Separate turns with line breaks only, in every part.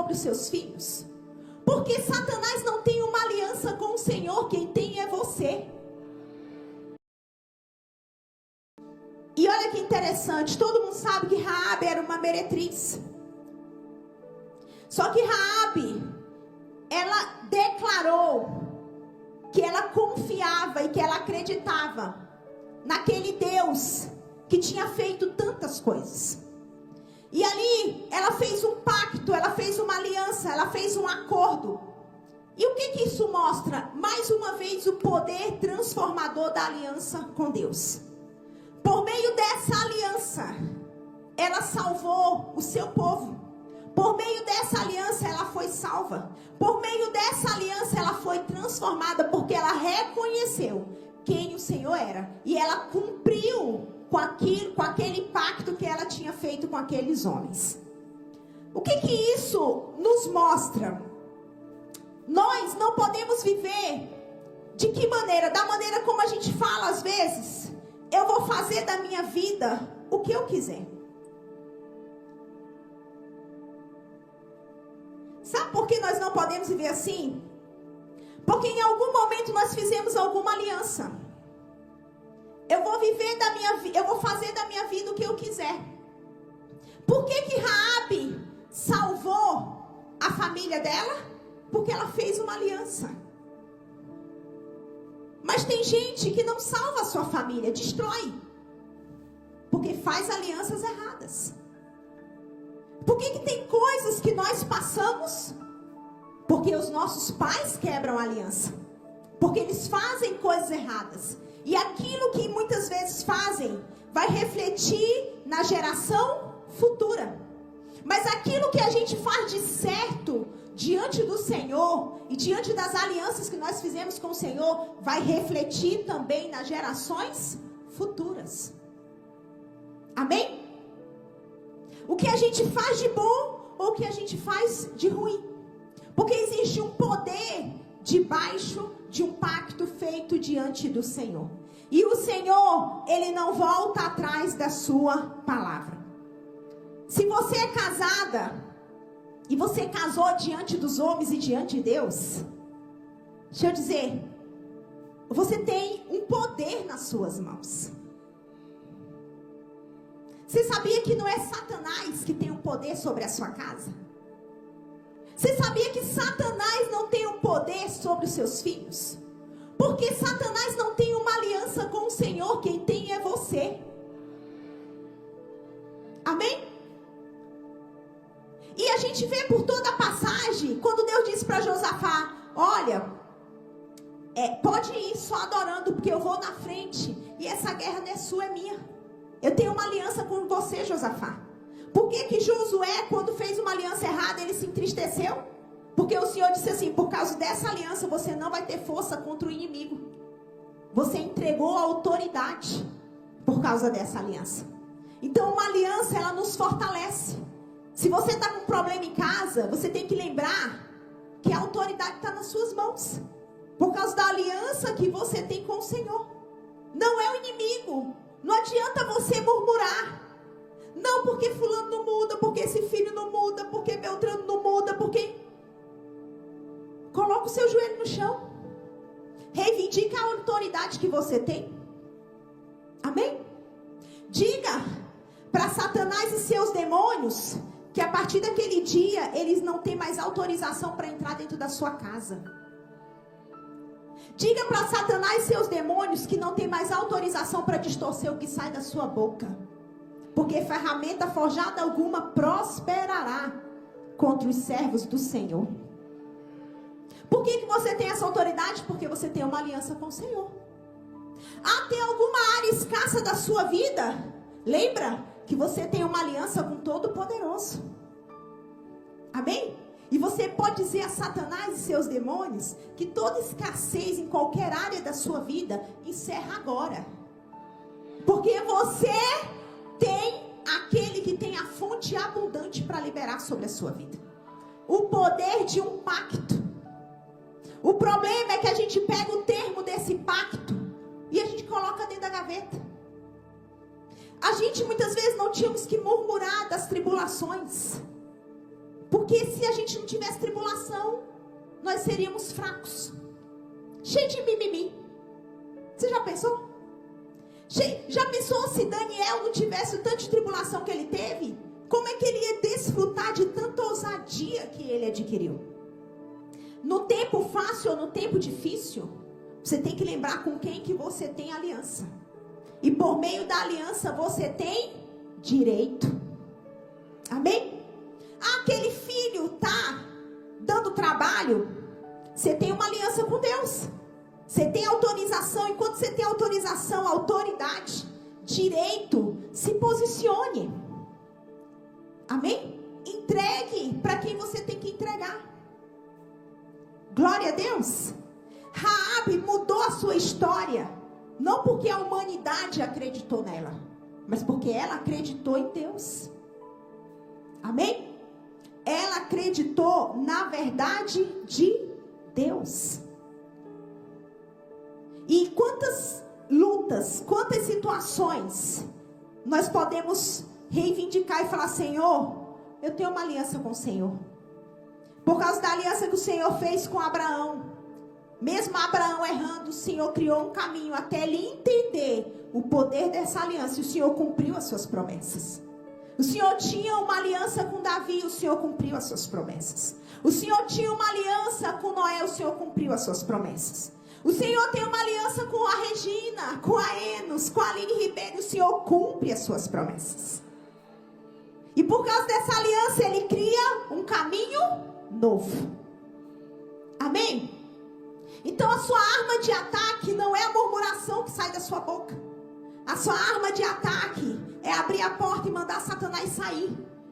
sobre os seus filhos? Porque Satanás não tem uma aliança com o Senhor, quem tem é você. E olha que interessante, todo mundo sabe que Raabe era uma meretriz. Só que Raabe, ela declarou que ela confiava e que ela acreditava naquele Deus que tinha feito tantas coisas. E ali ela fez um pacto, ela fez uma aliança, ela fez um acordo. E o que isso mostra? Mais uma vez o poder transformador da aliança com Deus. Por meio dessa aliança, ela salvou o seu povo. Por meio dessa aliança, ela foi salva. Por meio dessa aliança, ela foi transformada, porque ela reconheceu quem o Senhor era. E ela cumpriu com aquele pacto que ela tinha feito com aqueles homens. O que isso nos mostra? Nós não podemos viver de que maneira? Da maneira como a gente fala às vezes. Eu vou fazer da minha vida o que eu quiser. Sabe por que nós não podemos viver assim? Porque em algum momento nós fizemos alguma aliança. Eu vou viver da minha vida, eu vou fazer da minha vida o que eu quiser. Por que Raabe salvou a família dela? Porque ela fez uma aliança. Mas tem gente que não salva a sua família, destrói. Porque faz alianças erradas. Por que tem coisas que nós passamos? Porque os nossos pais quebram a aliança. Porque eles fazem coisas erradas. E aquilo que muitas vezes fazem vai refletir na geração futura. Mas aquilo que a gente faz de certo diante do Senhor e diante das alianças que nós fizemos com o Senhor vai refletir também nas gerações futuras. Amém? O que a gente faz de bom ou o que a gente faz de ruim. Porque existe um poder debaixo de um pacto feito diante do Senhor. E o Senhor, Ele não volta atrás da sua palavra. Se você é casada e você casou diante dos homens e diante de Deus, deixa eu dizer, você tem um poder nas suas mãos. Você sabia que não é Satanás que tem um poder sobre a sua casa? Você sabia que Satanás não tem um poder sobre os seus filhos? Porque Satanás não tem uma aliança com o Senhor, quem tem é você. Amém? E a gente vê por toda a passagem, quando Deus disse para Josafá, olha, pode ir só adorando, porque eu vou na frente, e essa guerra não é sua, é minha. Eu tenho uma aliança com você, Josafá. Por que Josué, quando fez uma aliança errada, ele se entristeceu? Porque o Senhor disse assim, por causa dessa aliança, você não vai ter força contra o inimigo. Você entregou a autoridade por causa dessa aliança. Então, uma aliança, ela nos fortalece. Se você está com um problema em casa, você tem que lembrar que a autoridade está nas suas mãos. Por causa da aliança que você tem com o Senhor. Não é o inimigo. Não adianta você murmurar. Não, porque fulano não muda, porque esse filho não muda, porque Beltrano não muda, porque... Coloca o seu joelho no chão. Reivindica a autoridade que você tem. Amém? Diga para Satanás e seus demônios que a partir daquele dia eles não têm mais autorização para entrar dentro da sua casa. Diga para Satanás e seus demônios que não tem mais autorização para distorcer o que sai da sua boca. Porque ferramenta forjada alguma prosperará contra os servos do Senhor. Por que você tem essa autoridade? Porque você tem uma aliança com o Senhor. Tem alguma área escassa da sua vida? Lembra que você tem uma aliança com Todo-Poderoso. Amém? E você pode dizer a Satanás e seus demônios que toda escassez em qualquer área da sua vida encerra agora. Porque você tem aquele que tem a fonte abundante para liberar sobre a sua vida. O poder de um pacto. O problema é que a gente pega o termo desse pacto e a gente coloca dentro da gaveta. A gente muitas vezes não tínhamos que murmurar das tribulações. Porque se a gente não tivesse tribulação, nós seríamos fracos. Cheio de mimimi. Você já pensou? Já pensou se Daniel não tivesse o tanto de tribulação que ele teve? Como é que ele ia desfrutar de tanta ousadia que ele adquiriu? No tempo fácil ou no tempo difícil, você tem que lembrar com quem que você tem aliança. E por meio da aliança você tem direito. Amém? Aquele filho tá dando trabalho, você tem uma aliança com Deus. Você tem autorização, e quando você tem autorização, autoridade, direito, se posicione. Amém? Entregue para quem você tem que entregar. Glória a Deus. Raabe mudou a sua história, não porque a humanidade acreditou nela, mas porque ela acreditou em Deus. Amém? Ela acreditou na verdade de Deus. E quantas lutas, quantas situações nós podemos reivindicar e falar: Senhor, eu tenho uma aliança com o Senhor. Por causa da aliança que o Senhor fez com Abraão. Mesmo Abraão errando, o Senhor criou um caminho até ele entender o poder dessa aliança. E o Senhor cumpriu as suas promessas. O Senhor tinha uma aliança com Davi, o Senhor cumpriu as suas promessas. O Senhor tinha uma aliança com Noé, o Senhor cumpriu as suas promessas. O Senhor tem uma aliança com a Regina, com a Enos, com a Aline Ribeiro, o Senhor cumpre as suas promessas. E por causa dessa aliança, Ele cria um caminho novo. Amém? Então a sua arma de ataque não é a murmuração que sai da sua boca. A sua arma de ataque é abrir a porta e mandar Satanás sair.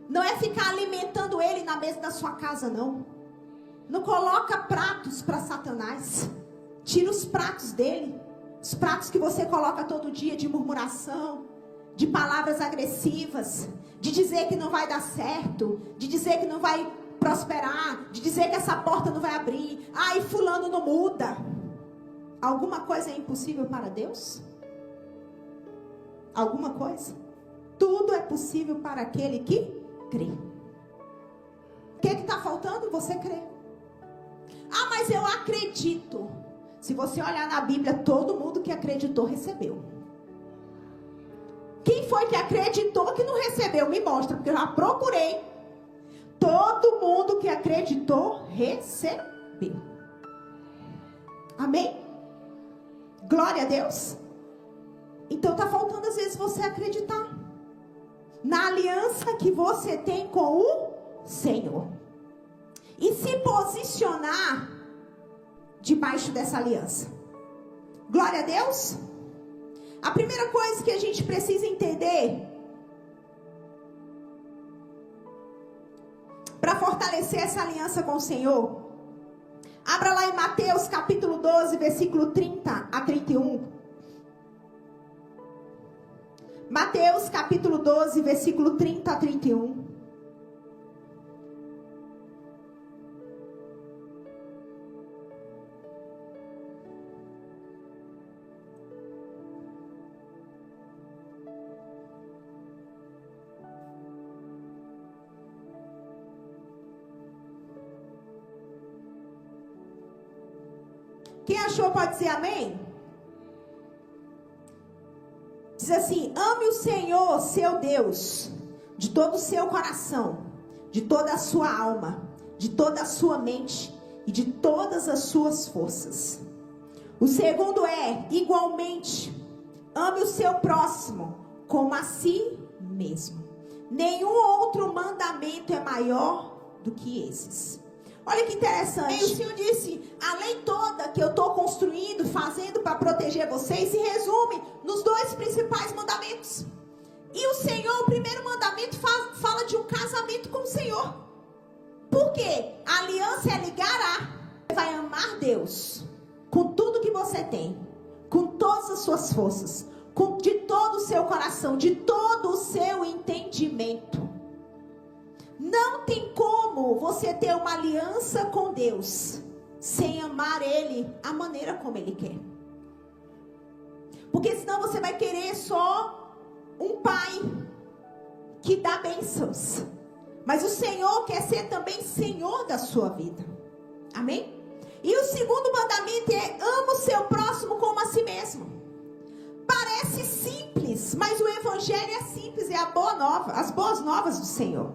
Não é ficar alimentando ele na mesa da sua casa, não. Não coloca pratos para Satanás. Tira os pratos dele. Os pratos que você coloca todo dia de murmuração, de palavras agressivas, de dizer que não vai dar certo, de dizer que não vai prosperar, de dizer que essa porta não vai abrir. Ai, fulano não muda. Alguma coisa é impossível para Deus? Alguma coisa? Tudo é possível para aquele que crê. O que está faltando? Você crê. Ah, mas eu acredito. Se você olhar na Bíblia, todo mundo que acreditou recebeu. Quem foi que acreditou que não recebeu? Me mostra, porque eu já procurei. Todo mundo que acreditou recebeu. Amém? Glória a Deus. Então está faltando às vezes você acreditar na aliança que você tem com o Senhor. E se posicionar debaixo dessa aliança. Glória a Deus. A primeira coisa que a gente precisa entender para fortalecer essa aliança com o Senhor, abra lá em Mateus capítulo 12, versículo 30 a 31. Mateus capítulo 12, versículo 30 a 31. Quem achou pode dizer amém? Diz assim: ame o Senhor, seu Deus, de todo o seu coração, de toda a sua alma, de toda a sua mente e de todas as suas forças. O segundo é, igualmente, ame o seu próximo como a si mesmo. Nenhum outro mandamento é maior do que esses. Olha que interessante. E o Senhor disse: a lei toda que eu estou construindo, fazendo para proteger vocês, se resume nos dois principais mandamentos. E o Senhor, o primeiro mandamento, fala de um casamento com o Senhor. Por quê? A aliança é ligar a... Você vai amar Deus com tudo que você tem, com todas as suas forças, de todo o seu coração, de todo o seu entendimento. Não tem como você ter uma aliança com Deus sem amar Ele a maneira como Ele quer. Porque senão você vai querer só um pai que dá bênçãos. Mas o Senhor quer ser também Senhor da sua vida. Amém? E o segundo mandamento é: ama o seu próximo como a si mesmo. Parece simples, mas o evangelho é simples, é a boa nova, as boas novas do Senhor.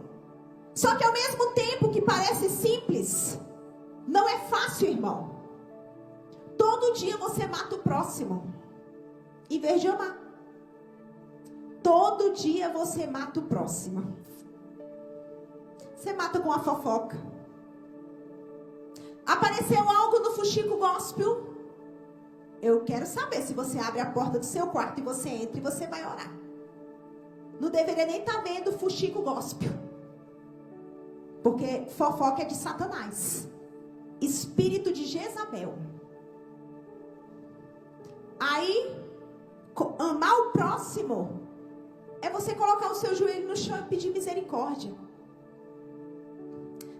Só que ao mesmo tempo que parece simples, não é fácil, irmão. Todo dia você mata o próximo, em vez de amar. Todo dia você mata o próximo. Você mata com a fofoca. Apareceu algo no Fuxico Gospel. Eu quero saber se você abre a porta do seu quarto e você entra e você vai orar. Não deveria nem estar vendo Fuxico Gospel. Porque fofoca é de Satanás. Espírito de Jezabel. Aí, amar o próximo é você colocar o seu joelho no chão e pedir misericórdia.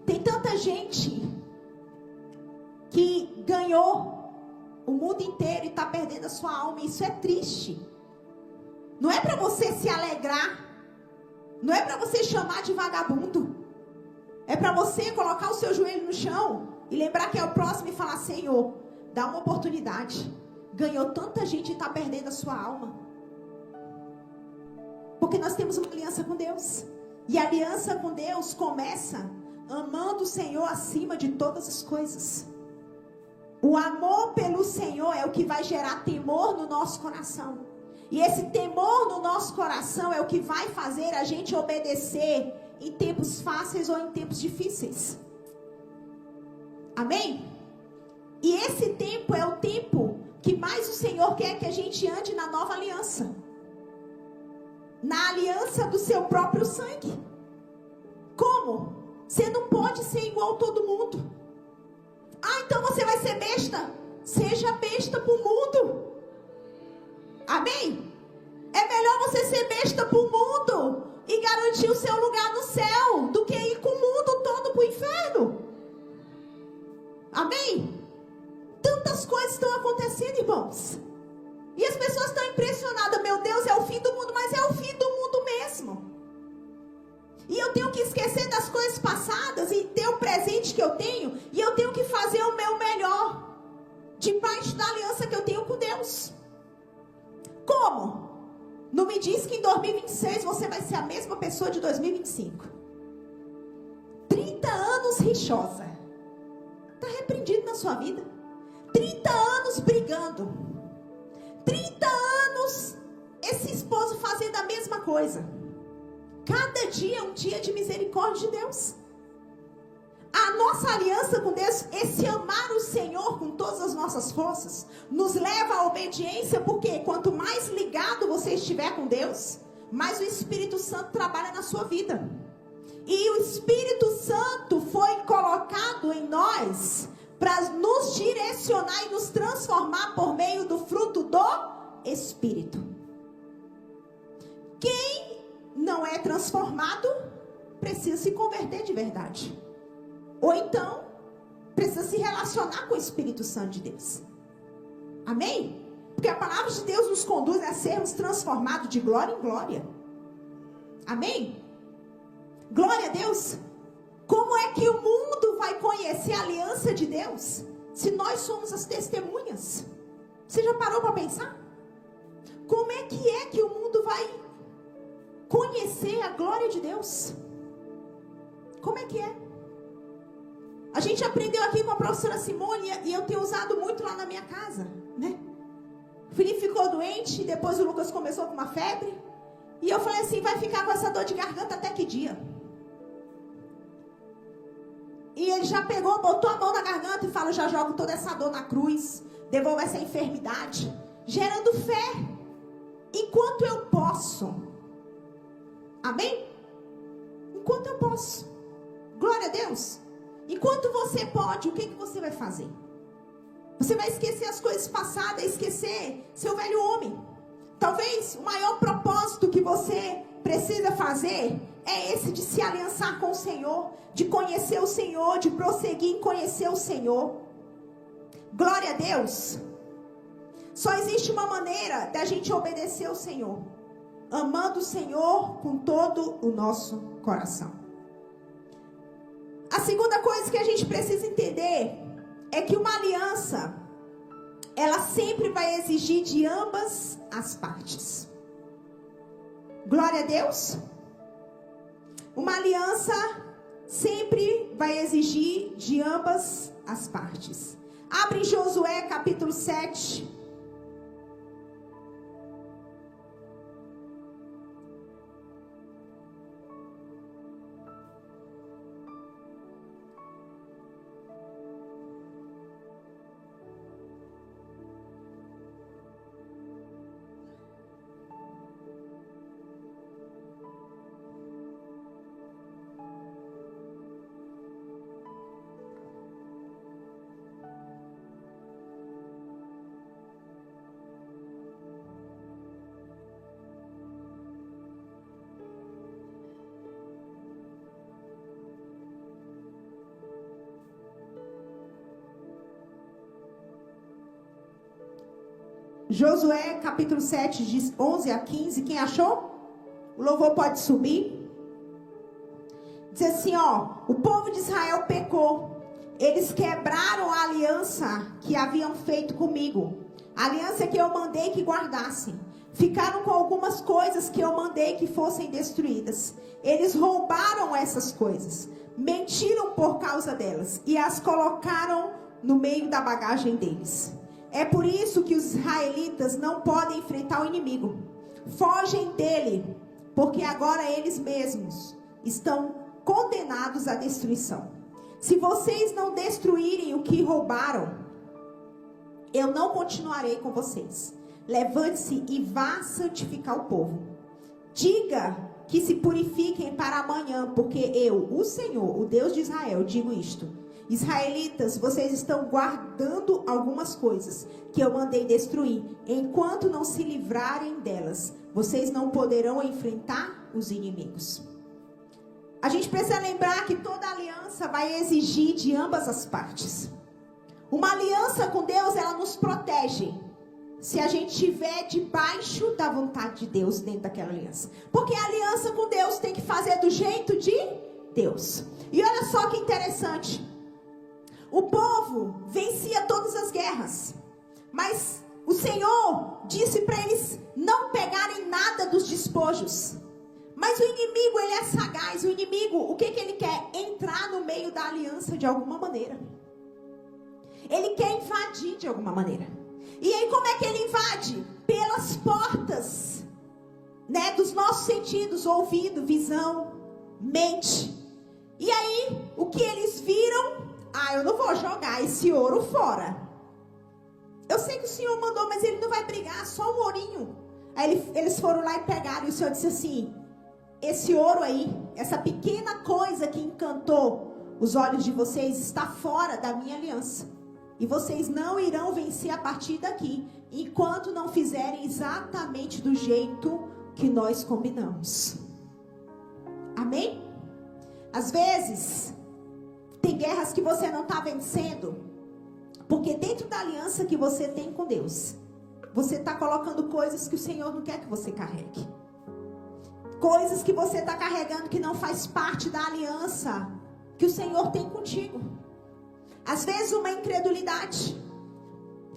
Tem tanta gente que ganhou o mundo inteiro e está perdendo a sua alma. Isso é triste. Não é para você se alegrar. Não é para você chamar de vagabundo. É para você colocar o seu joelho no chão e lembrar que é o próximo e falar: Senhor, dá uma oportunidade. Ganhou tanta gente e está perdendo a sua alma. Porque nós temos uma aliança com Deus. E a aliança com Deus começa amando o Senhor acima de todas as coisas. O amor pelo Senhor é o que vai gerar temor no nosso coração. E esse temor no nosso coração é o que vai fazer a gente obedecer em tempos fáceis ou em tempos difíceis. Amém? E esse tempo é o tempo que mais o Senhor quer que a gente ande na nova aliança. Na aliança do seu próprio sangue. Como? Você não pode ser igual a todo mundo. Ah, então você vai ser besta? Seja besta pro mundo. Amém? É melhor você ser besta pro mundo e garantir o seu lugar no céu do que ir com o mundo todo pro inferno. Amém? Tantas coisas estão acontecendo, irmãos. E as pessoas estão impressionadas. Meu Deus, é o fim do mundo. Mas é o fim do mundo mesmo. E eu tenho que esquecer das coisas passadas e ter o presente que eu tenho. E eu tenho que fazer o meu melhor debaixo da aliança que eu tenho com Deus. Como? Não me diz que em 2026 você vai ser a mesma pessoa de 2025. 30 anos rixosa. Está repreendido na sua vida. 30 anos brigando. 30 anos esse esposo fazendo a mesma coisa. Cada dia é um dia de misericórdia de Deus. A nossa aliança com Deus, esse amar o Senhor com todas as nossas forças, nos leva à obediência, porque quanto mais ligado você estiver com Deus, mais o Espírito Santo trabalha na sua vida. E o Espírito Santo foi colocado em nós para nos direcionar e nos transformar por meio do fruto do Espírito. Quem não é transformado precisa se converter de verdade. Ou então precisa se relacionar com o Espírito Santo de Deus. Amém? Porque a palavra de Deus nos conduz a sermos transformados de glória em glória. Amém? Glória a Deus. Como é que o mundo vai conhecer a aliança de Deus se nós somos as testemunhas? Você já parou para pensar? Como é que o mundo vai conhecer a glória de Deus? Como é que é? A gente aprendeu aqui com a professora Simone e eu tenho usado muito lá na minha casa, né? O Felipe ficou doente, depois o Lucas começou com uma febre. E eu falei assim, vai ficar com essa dor de garganta até que dia? E ele já pegou, botou a mão na garganta e falou, já jogo toda essa dor na cruz, devolvo essa enfermidade, gerando fé, enquanto eu posso. Amém? Enquanto eu posso. Glória a Deus. Enquanto você pode, o que você vai fazer? Você vai esquecer as coisas passadas, esquecer seu velho homem. Talvez o maior propósito que você precisa fazer é esse de se aliançar com o Senhor, de conhecer o Senhor, de prosseguir em conhecer o Senhor. Glória a Deus. Só existe uma maneira da gente obedecer ao Senhor, amando o Senhor com todo o nosso coração. é que uma aliança, ela sempre vai exigir de ambas as partes. Glória a Deus. Uma aliança sempre vai exigir de ambas as partes. Abre Josué capítulo 7. Josué capítulo 7, de 11 a 15. Quem achou? O louvor pode subir. Diz assim, o povo de Israel pecou. Eles quebraram a aliança que haviam feito comigo. A aliança que eu mandei que guardassem. Ficaram com algumas coisas que eu mandei que fossem destruídas. Eles roubaram essas coisas. Mentiram por causa delas. E as colocaram no meio da bagagem deles. É por isso que os israelitas não podem enfrentar o inimigo. Fogem dele, porque agora eles mesmos estão condenados à destruição. Se vocês não destruírem o que roubaram, eu não continuarei com vocês. Levante-se e vá santificar o povo. Diga que se purifiquem para amanhã, porque eu, o Senhor, o Deus de Israel, digo isto. Israelitas, vocês estão guardando algumas coisas que eu mandei destruir. Enquanto não se livrarem delas, vocês não poderão enfrentar os inimigos. A gente precisa lembrar que toda aliança vai exigir de ambas as partes. Uma aliança com Deus, ela nos protege. Se a gente estiver debaixo da vontade de Deus dentro daquela aliança. Porque a aliança com Deus tem que fazer do jeito de Deus. E olha só que interessante. O povo vencia todas as guerras. Mas o Senhor disse para eles não pegarem nada dos despojos. Mas o inimigo, ele é sagaz. O inimigo, o que ele quer? Entrar no meio da aliança de alguma maneira. Ele quer invadir de alguma maneira. E aí como é que ele invade? Pelas portas, né, dos nossos sentidos, ouvido, visão, mente. E aí, o que eles viram? Eu não vou jogar esse ouro fora. Eu sei que o Senhor mandou, mas ele não vai brigar, só um ourinho. Aí eles foram lá e pegaram, e o Senhor disse assim, esse ouro aí, essa pequena coisa que encantou os olhos de vocês, está fora da minha aliança. E vocês não irão vencer a partir daqui, enquanto não fizerem exatamente do jeito que nós combinamos. Amém? Às vezes, tem guerras que você não está vencendo, porque dentro da aliança que você tem com Deus, você está colocando coisas que o Senhor não quer que você carregue. Coisas que você está carregando que não faz parte da aliança que o Senhor tem contigo. Às vezes uma incredulidade.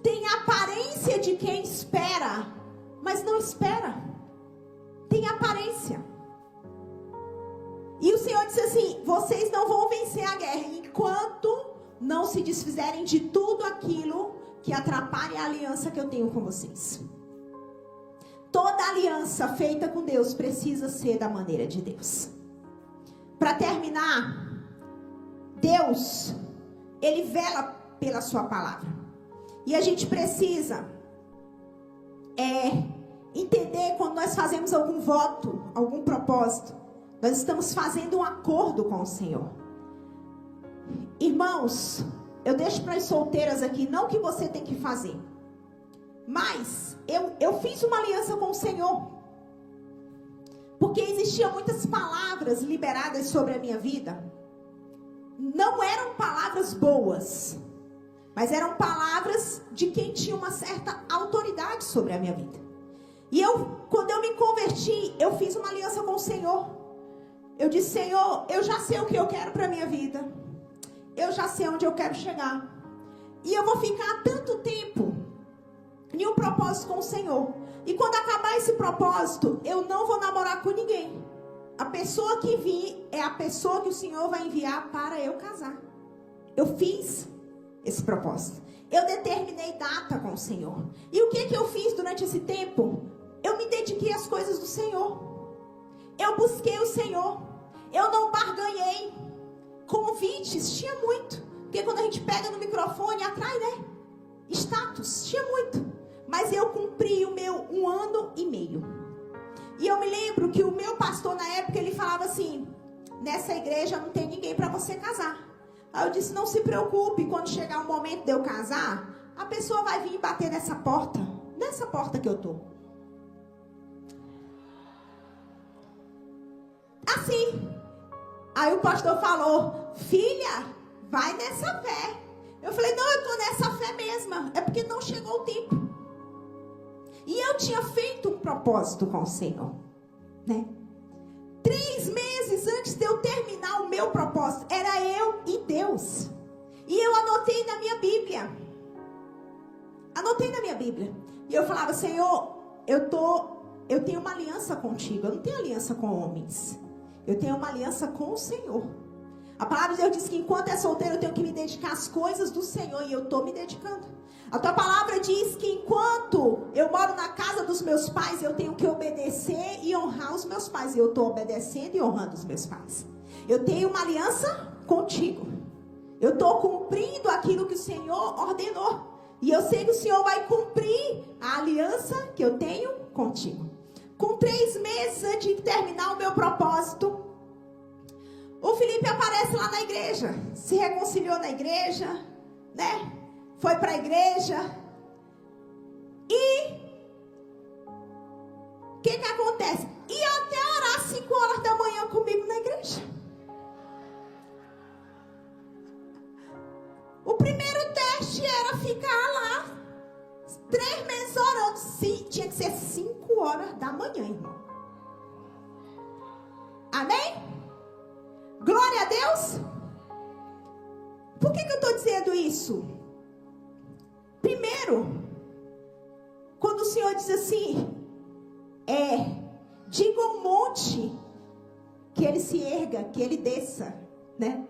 Tem a aparência de quem espera, mas não espera. Tem aparência. E o Senhor disse assim, vocês não vão vencer a guerra enquanto não se desfizerem de tudo aquilo que atrapalha a aliança que eu tenho com vocês. Toda aliança feita com Deus precisa ser da maneira de Deus. Para terminar, Deus, Ele vela pela sua palavra. E a gente precisa entender quando nós fazemos algum voto, algum propósito, nós estamos fazendo um acordo com o Senhor. Irmãos, eu deixo para as solteiras aqui, não que você tem que fazer. Mas eu fiz uma aliança com o Senhor. Porque existiam muitas palavras liberadas sobre a minha vida. Não eram palavras boas, mas eram palavras de quem tinha uma certa autoridade sobre a minha vida. E quando eu me converti, eu fiz uma aliança com o Senhor. Eu disse, Senhor, eu já sei o que eu quero para a minha vida. Eu já sei onde eu quero chegar. E eu vou ficar tanto tempo em um propósito com o Senhor. E quando acabar esse propósito, eu não vou namorar com ninguém. A pessoa que vir é a pessoa que o Senhor vai enviar para eu casar. Eu fiz esse propósito. Eu determinei data com o Senhor. E o que eu fiz durante esse tempo? Eu me dediquei às coisas do Senhor. Eu busquei o Senhor. Eu não barganhei. Convites, tinha muito. Porque quando a gente pega no microfone, atrai, né? Status, tinha muito. Mas eu cumpri o meu 1 ano e meio. E eu me lembro que o meu pastor na época, ele falava assim: nessa igreja não tem ninguém para você casar. Aí eu disse: não se preocupe, quando chegar o momento de eu casar, a pessoa vai vir bater nessa porta que eu tô. Assim. Aí o pastor falou: filha, vai nessa fé. Eu falei: não, eu tô nessa fé mesma. É porque não chegou o tempo. E eu tinha feito um propósito com o Senhor, né? 3 meses antes de eu terminar o meu propósito, era eu e Deus. E eu anotei na minha Bíblia. E eu falava: Senhor, eu tenho uma aliança contigo. Eu não tenho aliança com homens. Eu tenho uma aliança com o Senhor. A palavra de Deus diz que enquanto é solteiro eu tenho que me dedicar às coisas do Senhor. E eu estou me dedicando. A tua palavra diz que enquanto eu moro na casa dos meus pais, eu tenho que obedecer e honrar os meus pais. E eu estou obedecendo e honrando os meus pais. Eu tenho uma aliança contigo. Eu estou cumprindo aquilo que o Senhor ordenou. E eu sei que o Senhor vai cumprir a aliança que eu tenho contigo. Com 3 meses antes de terminar o meu propósito, o Felipe aparece lá na igreja. Se reconciliou na igreja, né? Foi para a igreja. E o que acontece? Ia até orar 5 horas da manhã comigo na igreja. O primeiro teste era ficar lá 3 meses orando. Sim, tinha que ser 5 horas da manhã, irmão. Amém? Glória a Deus. Por que eu estou dizendo isso? Primeiro, quando o Senhor diz assim, diga ao monte que ele se erga, que ele desça, né?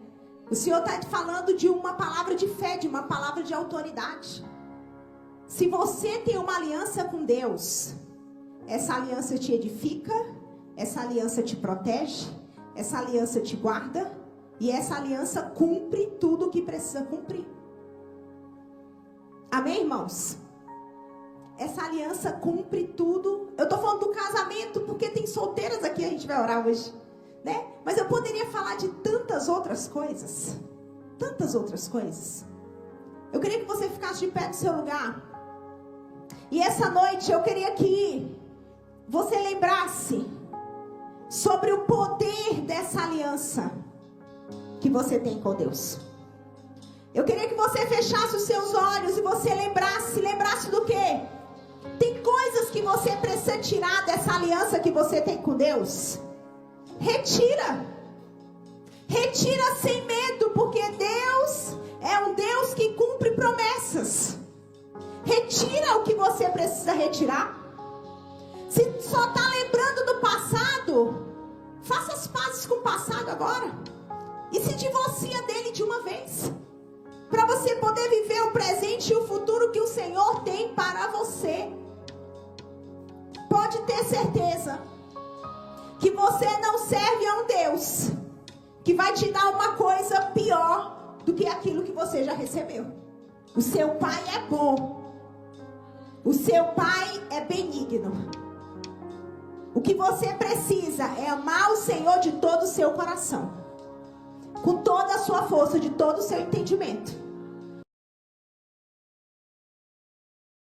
O Senhor está falando de uma palavra de fé, de uma palavra de autoridade. Se você tem uma aliança com Deus, essa aliança te edifica, essa aliança te protege, essa aliança te guarda, e essa aliança cumpre tudo o que precisa cumprir. Amém, irmãos? Essa aliança cumpre tudo. Eu estou falando do casamento porque tem solteiras aqui, a gente vai orar hoje, né? Mas eu poderia falar de tantas outras coisas. Tantas outras coisas. Eu queria que você ficasse de pé no seu lugar. E essa noite eu queria que você lembrasse sobre o poder dessa aliança que você tem com Deus. Eu queria que você fechasse os seus olhos e você lembrasse do quê? Tem coisas que você precisa tirar dessa aliança que você tem com Deus. Retira sem medo, porque Deus é um Deus que cumpre promessas. Retira o que você precisa retirar. Se só está lembrando do passado, faça as pazes com o passado agora e se divorcia dele de uma vez, para você poder viver o presente e o futuro que o Senhor tem para você. Pode ter certeza que você não serve a um Deus que vai te dar uma coisa pior do que aquilo que você já recebeu. O seu Pai é bom. O seu Pai é benigno. O que você precisa é amar o Senhor de todo o seu coração, com toda a sua força, de todo o seu entendimento.